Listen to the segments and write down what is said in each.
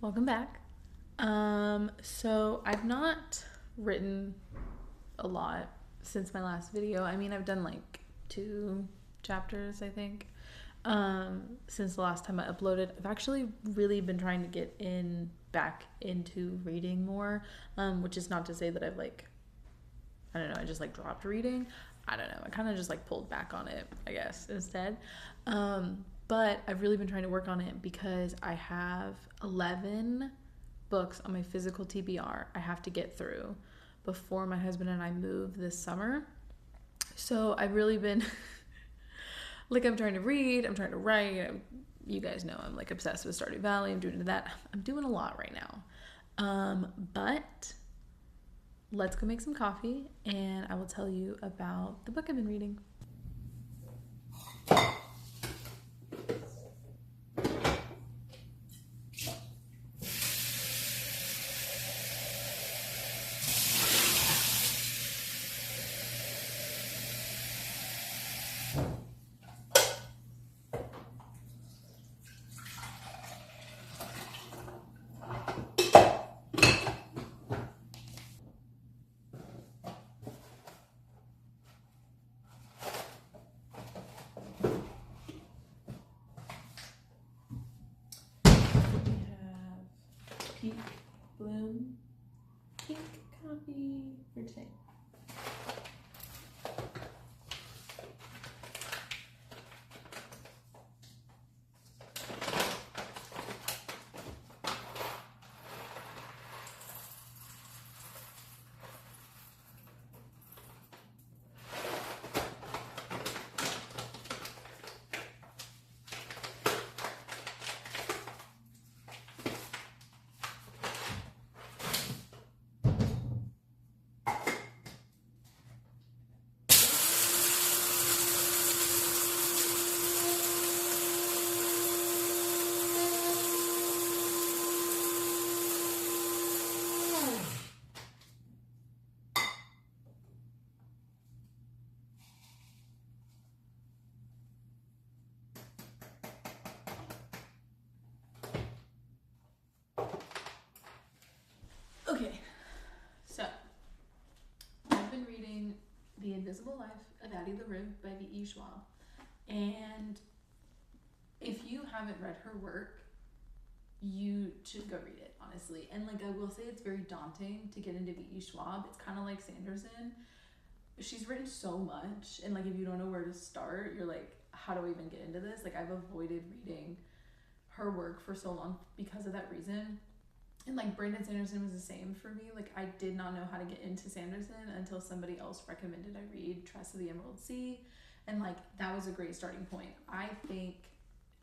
Welcome back. So I've not written a lot since my last video. I mean, I've done like 2 chapters, I think, since the last time I uploaded. I've actually really been trying to get back into reading more, which is not to say that I've I don't know, I just dropped reading. I don't know. I kind of just pulled back on it, I guess, instead. But I've really been trying to work on it because I have 11 books on my physical TBR I have to get through before my husband and I move this summer. So I've really been I'm trying to read, I'm trying to write. You guys know I'm obsessed with Stardew Valley. I'm doing that. I'm doing a lot right now. But let's go make some coffee and I will tell you about the book I've been reading. Peak Bloom pink coffee for today. Okay, so I've been reading The Invisible Life of Addie LaRue by V.E. Schwab, and if you haven't read her work, you should go read it, honestly. And I will say, it's very daunting to get into V.E. Schwab. It's kind of like Sanderson. She's written so much, and if you don't know where to start, you're how do I even get into this? I've avoided reading her work for so long because of that reason. And Brandon Sanderson was the same for me. I did not know how to get into Sanderson until somebody else recommended I read Tress of the Emerald Sea. And that was a great starting point. I think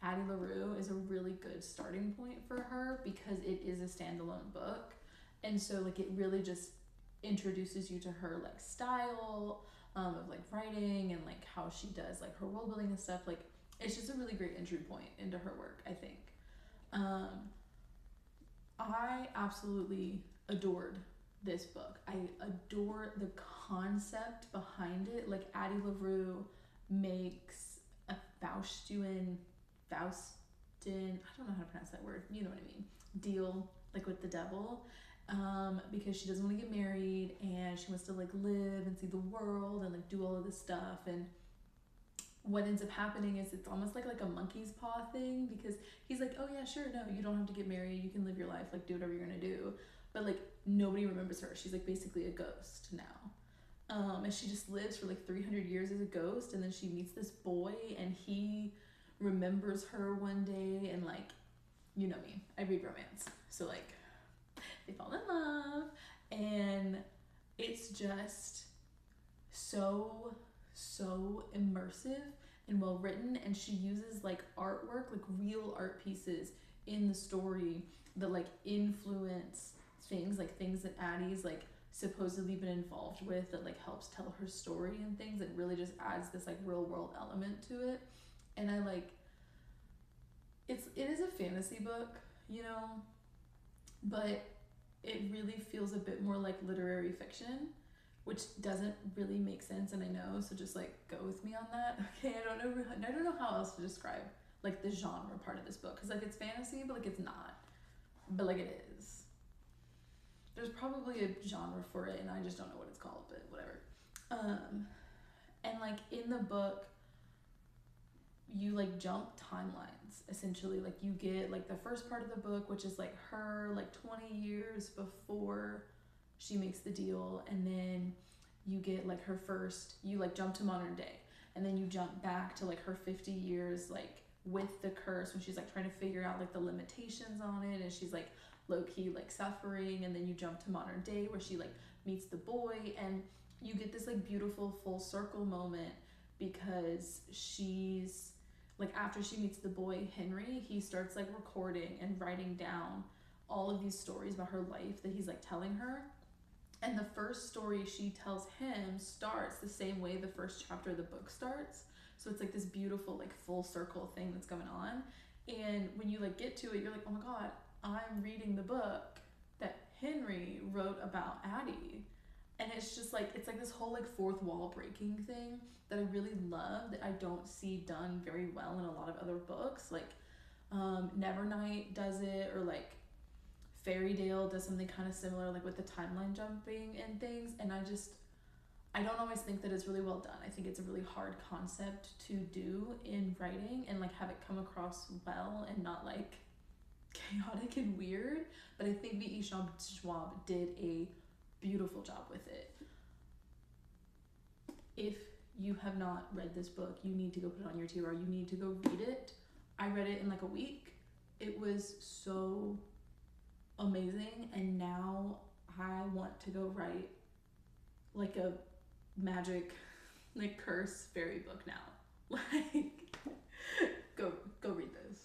Addie LaRue is a really good starting point for her because it is a standalone book. And so it really just introduces you to her style of writing and how she does her world building and stuff. It's just a really great entry point into her work, I think. I absolutely adored this book. I adore the concept behind it. Addie LaRue makes a Faustian, I don't know how to pronounce that word, you know what I mean, deal with the devil, because she doesn't want to get married and she wants to live and see the world and do all of this stuff. And what ends up happening is it's almost like a monkey's paw thing, because he's oh yeah, sure, no, you don't have to get married, you can live your life, do whatever you're gonna do. But nobody remembers her. She's basically a ghost now. And she just lives for 300 years as a ghost, and then she meets this boy and he remembers her one day, and you know me, I read romance, so they fall in love, and it's just so immersive and well written. And she uses artwork, real art pieces in the story that influence things, things that Addie's supposedly been involved with, that helps tell her story and things. It really just adds this real world element to it. And I it is a fantasy book, but it really feels a bit more like literary fiction, which doesn't really make sense, and I know, so just go with me on that. Okay, I don't know how else to describe the genre part of this book, because it's fantasy, but it's not. but like it is. There's probably a genre for it, and I just don't know what it's called, but whatever. And like in the book, you like jump timelines essentially. Like you get like the first part of the book, which is like her like 20 years before she makes the deal, and then you get like her first, you like jump to modern day, and then you jump back to like her 50 years like with the curse, when she's like trying to figure out like the limitations on it, and she's like low-key like suffering, and then you jump to modern day where she like meets the boy, and you get this like beautiful full circle moment, because she's like, after she meets the boy Henry, he starts like recording and writing down all of these stories about her life that he's like telling her. And the first story she tells him starts the same way the first chapter of the book starts. So it's like this beautiful like full circle thing that's going on. And when you like get to it, you're like, oh my God, I'm reading the book that Henry wrote about Addie. And it's just like, it's like this whole like fourth wall breaking thing that I really love, that I don't see done very well in a lot of other books. Like Nevernight does it, or like Fairytale does something kind of similar, like with the timeline jumping and things. And I don't always think that it's really well done. I think it's a really hard concept to do in writing and like have it come across well and not like chaotic and weird. But I think V.E. Schwab did a beautiful job with it. If you have not read this book, you need to go put it on your TBR. You need to go read it. I read it in like a week. It was so amazing, and now I want to go write like a magic like curse fairy book now. Like go read this.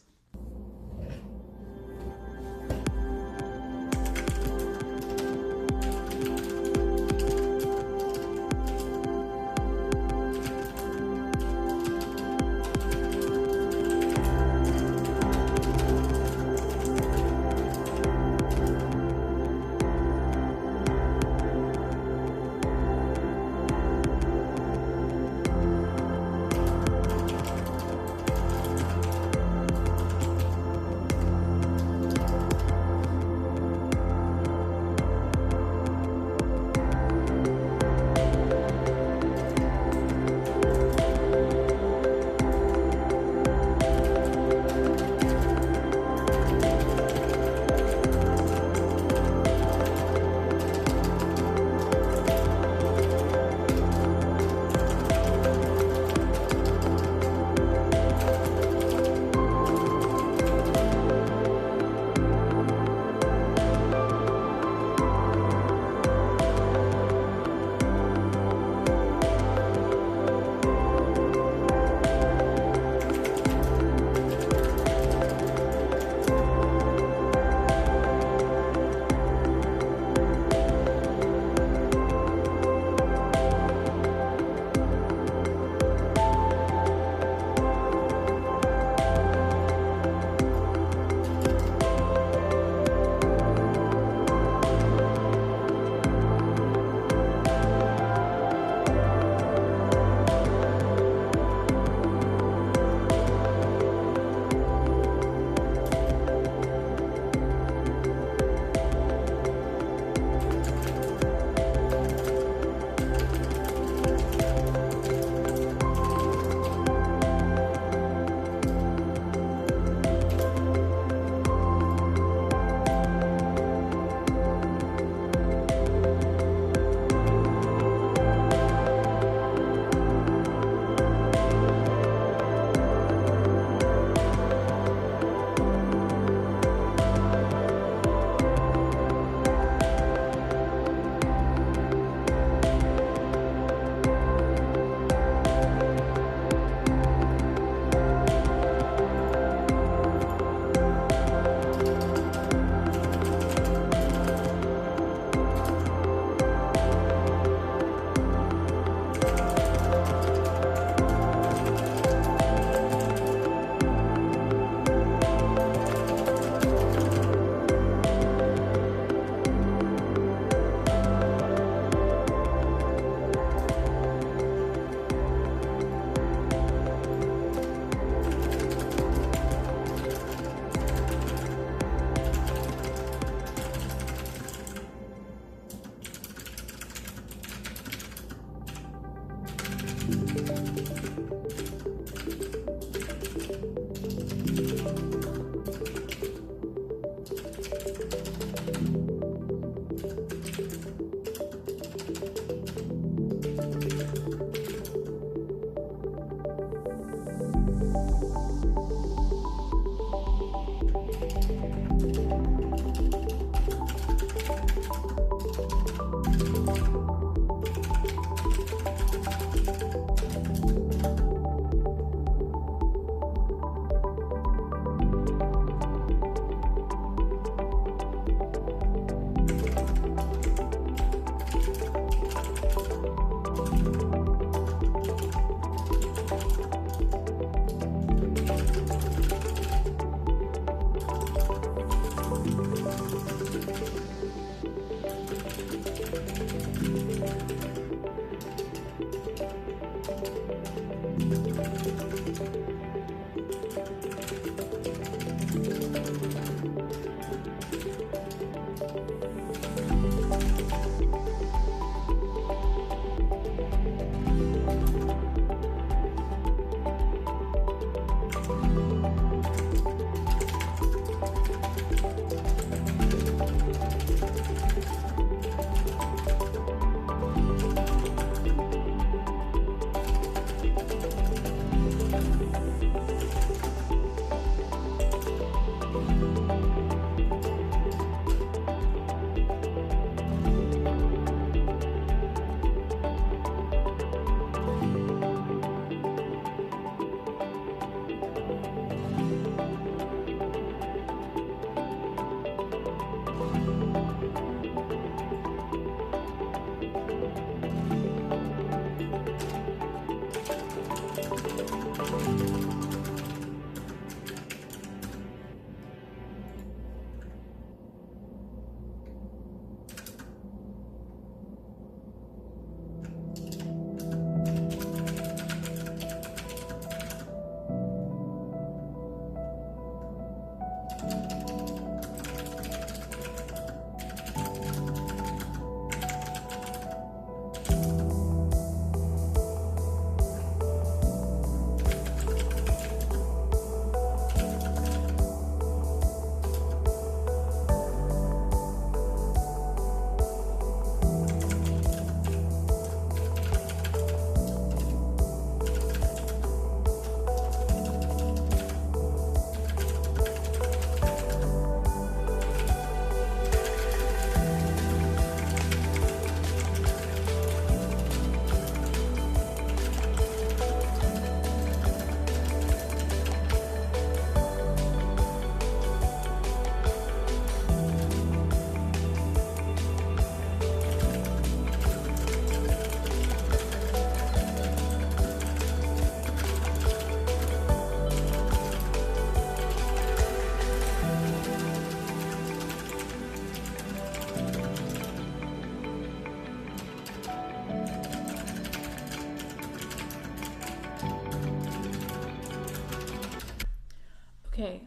Okay,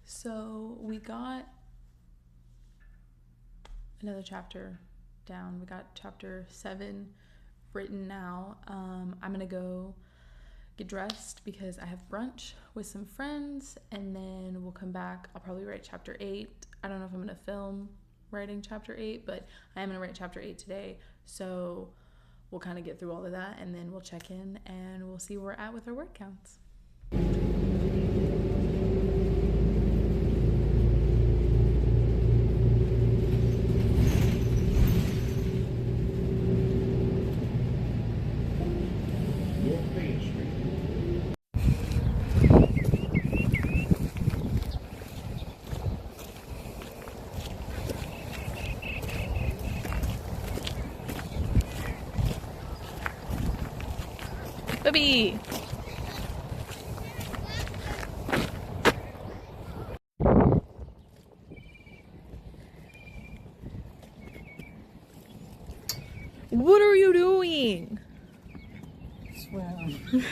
so we got another chapter down. We got chapter 7 written now. I'm gonna go get dressed because I have brunch with some friends, and then we'll come back. I'll probably write chapter 8. I don't know if I'm gonna film writing chapter 8, but I am gonna write chapter 8 today, so we'll kind of get through all of that, and then we'll check in and we'll see where we're at with our word counts. Bubby! What are you doing? Swim.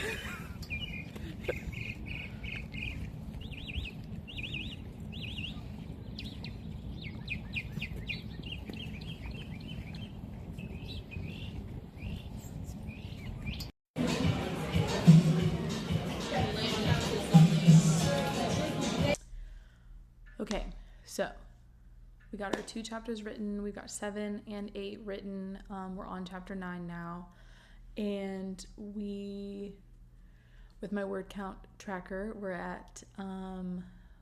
Okay, so we got our 2 chapters written. We've got 7 and 8 written. We're on chapter 9 now. And with my word count tracker, we're at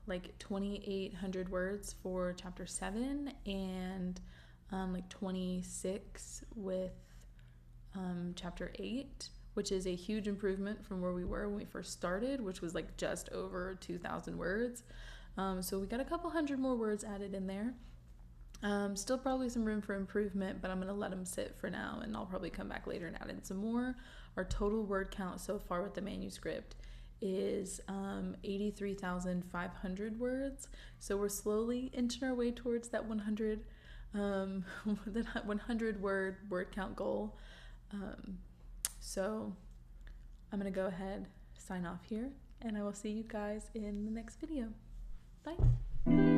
like 2,800 words for chapter 7 and like 26 with chapter 8, which is a huge improvement from where we were when we first started, which was like just over 2,000 words. So we got a couple hundred more words added in there. Still probably some room for improvement, but I'm going to let them sit for now, and I'll probably come back later and add in some more. Our total word count so far with the manuscript is 83,500 words. So we're slowly inching our way towards that 100 word count goal. So I'm going to go ahead, sign off here, and I will see you guys in the next video. Bye.